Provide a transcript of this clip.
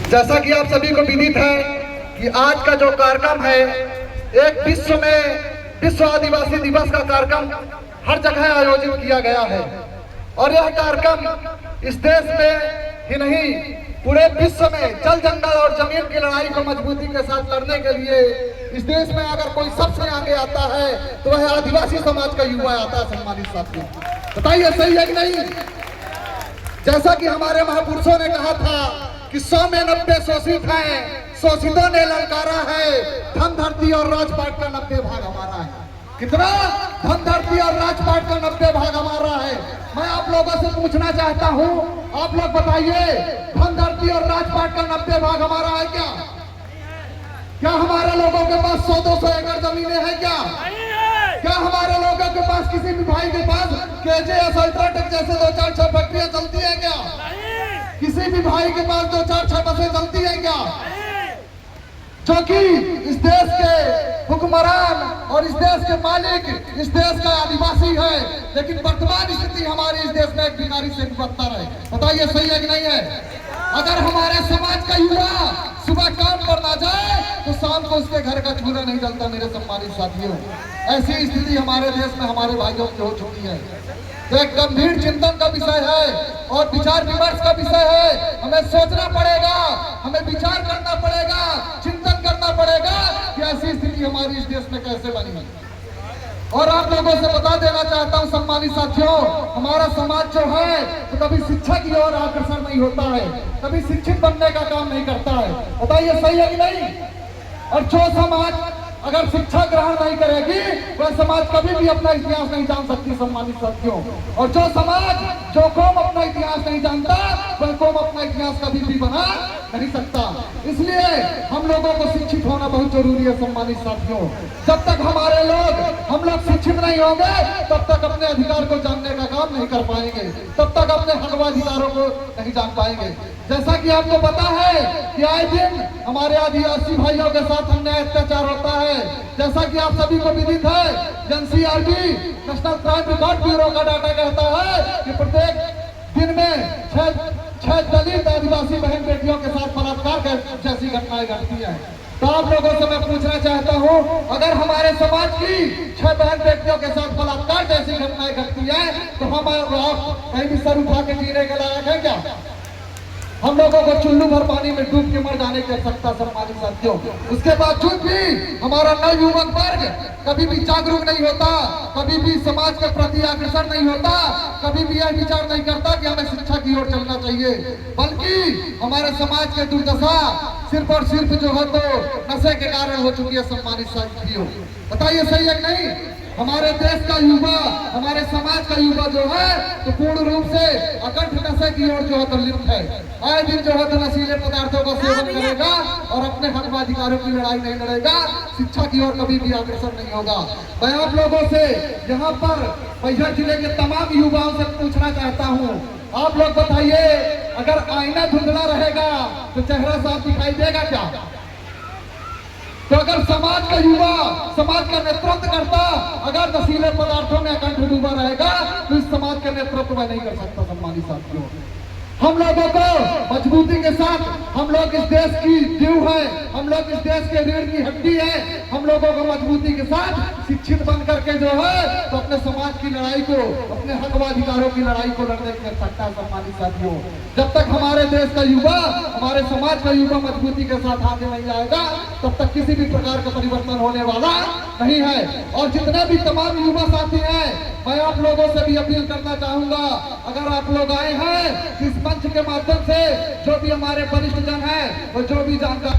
जैसा कि आप सभी को विदित है कि आज का जो कार्यक्रम है एक विश्व आदिवासी दिवस का कार्यक्रम हर जगह आयोजित किया गया है और यह कार्यक्रम इस देश में ही नहीं पूरे विश्व में जल जंगल और जमीन की लड़ाई को मजबूती के साथ लड़ने के लिए इस देश में अगर कोई सबसे आगे आता है तो वह आदिवासी समाज का युवा आता है। सम्मानित साथियों, बताइए सही है कि नहीं? जैसा कि हमारे महापुरुषों ने कहा था कि 100 में 90 शोषित हैं, शोषितों ने ललकारा है, धन धरती और राजपाट का 90 भाग हमारा है। कितना? धन धरती और राजपाट का 90 भाग हमारा है। मैं आप लोगों से पूछना चाहता हूं, आप लोग बताइए, धन धरती और राजपाट का 90 भाग हमारा है क्या? क्या हमारे लोगों के पास 100-200 एकड़ जमीनें हैं क्या? क्या हमारे लोगों के पास, किसी भी भाई के पास केजेएस अल्ट्राटेक जैसे 2-4-6 फैक्ट्रियां चलती है क्या? किसी भी भाई के पास 2-4-6 बसें चलती है क्या? जो कि इस देश के हुक्मरान और इस देश के मालिक इस देश का आदिवासी है, लेकिन वर्तमान स्थिति हमारे इस देश में एक बीमारी से बदतर है। बताइए सही है कि नहीं है? अगर हमारे समाज का युवा सुबह काम पर ना जाए तो शाम को उसके घर का चूल्हा नहीं जलता। मेरे सम्मानित साथियों, ऐसी स्थिति हमारे देश में हमारे भाइयों की हो चुकी है। तो एक गंभीर चिंतन का विषय है और विचार विमर्श का विषय है। हमें सोचना पड़ेगा, हमें विचार करना पड़ेगा, चिंतन करना पड़ेगा कि ऐसी स्थिति हमारी इस देश में कैसे बनी। और आप लोगों से बता देना चाहता हूं सम्मानित साथियों, हमारा समाज जो है तो कभी शिक्षा की ओर अग्रसर नहीं होता है, कभी शिक्षित बनने का काम नहीं करता है। बताइए सही है कि नहीं? और जो समाज अगर शिक्षा ग्रहण नहीं करेगी वह समाज कभी भी अपना इतिहास नहीं जान सकती। सम्मानित साथियों, और जो समाज, जो कौम अपना इतिहास नहीं जानता वह कौम अपना इतिहास कभी भी बना नहीं सकता। इसलिए हम लोगों को शिक्षित होना बहुत जरूरी है। सम्मानित साथियों, जब तक हम लोग शिक्षित नहीं होंगे तब तक अपने अधिकार को जानने का काम नहीं कर पाएंगे, तब तक अपने हक व अधिकारों को नहीं जान पाएंगे। जैसा कि आपको पता है कि आए दिन हमारे आदिवासी भाइयों के साथ अन्याय अत्याचार होता है। जैसा कि आप सभी को विदित है, NCRB national crime record bureau का डाटा कहता है कि प्रत्येक दिन में 6 दलित आदिवासी बहन बेटियों के साथ बलात्कार जैसी घटनाएं घटती है। तो आप लोगों से मैं पूछना चाहता हूं, अगर हमारे समाज की 6 बहन बेटियों के साथ बलात्कार जैसी घटनाएं घटती है तो हमारे कहीं भी सर उठा के जीने के लायक है क्या? हम लोगों को चुल्लू भर पानी में डूब के मर जाने की आवश्यकता। सम्मानित साथियों, उसके बावजूद भी हमारा नव युवक वर्ग कभी भी जागरूक नहीं होता, कभी भी समाज के प्रति अग्रसर नहीं होता, कभी भी यह विचार नहीं करता कि हमें शिक्षा की ओर चलना चाहिए, बल्कि हमारे समाज के दुर्दशा सिर्फ और सिर्फ जो है तो नशे के कारण हो चुकी है। सम्मानित साथियों, बताइए सही है कि नहीं? हमारे देश का युवा, हमारे समाज का युवा जो है तो पूर्ण रूप से अकंठ नशे की ओर जो है तो लिप्त है। आए दिन जो है तो नशीले पदार्थों का सेवन करेगा और अपने हक व अधिकारों की लड़ाई नहीं लड़ेगा, शिक्षा की ओर कभी भी अग्रसर नहीं होगा। मैं आप लोगों से यहाँ पर मैहर जिले के तमाम युवाओं से पूछना चाहता हूँ, आप लोग बताइए, अगर आईना धुंधला रहेगा तो चेहरा साफ दिखाई देगा क्या? तो अगर समाज का युवा समाज का नेतृत्व करता, अगर नशीले पदार्थों में अकंठ डूबा रहेगा तो इस समाज का नेतृत्व नहीं कर सकता। सम्मानित साथियों, हम लोगों को मजबूती के साथ, हम लोग इस देश की ड्यू है, हम लोग इस देश के रीढ़ की हड्डी है, हम लोगों को मजबूती के साथ शिक्षित बन करके जो है तो अपने समाज की लड़ाई को, अपने हक व अधिकारों की लड़ाई को लड़ने कर सकता है। सम्मानित साथियों, जब तक हमारे देश का युवा, हमारे समाज का युवा मजबूती के साथ आगे नहीं आएगा तब तक किसी भी प्रकार का परिवर्तन होने वाला नहीं है। और जितने भी तमाम युवा साथी हैं, मैं आप लोगों से भी अपील करना चाहूंगा, अगर आप लोग आए हैं इस मंच के माध्यम से, जो भी हमारे वरिष्ठ जन हैं और जो भी जानकार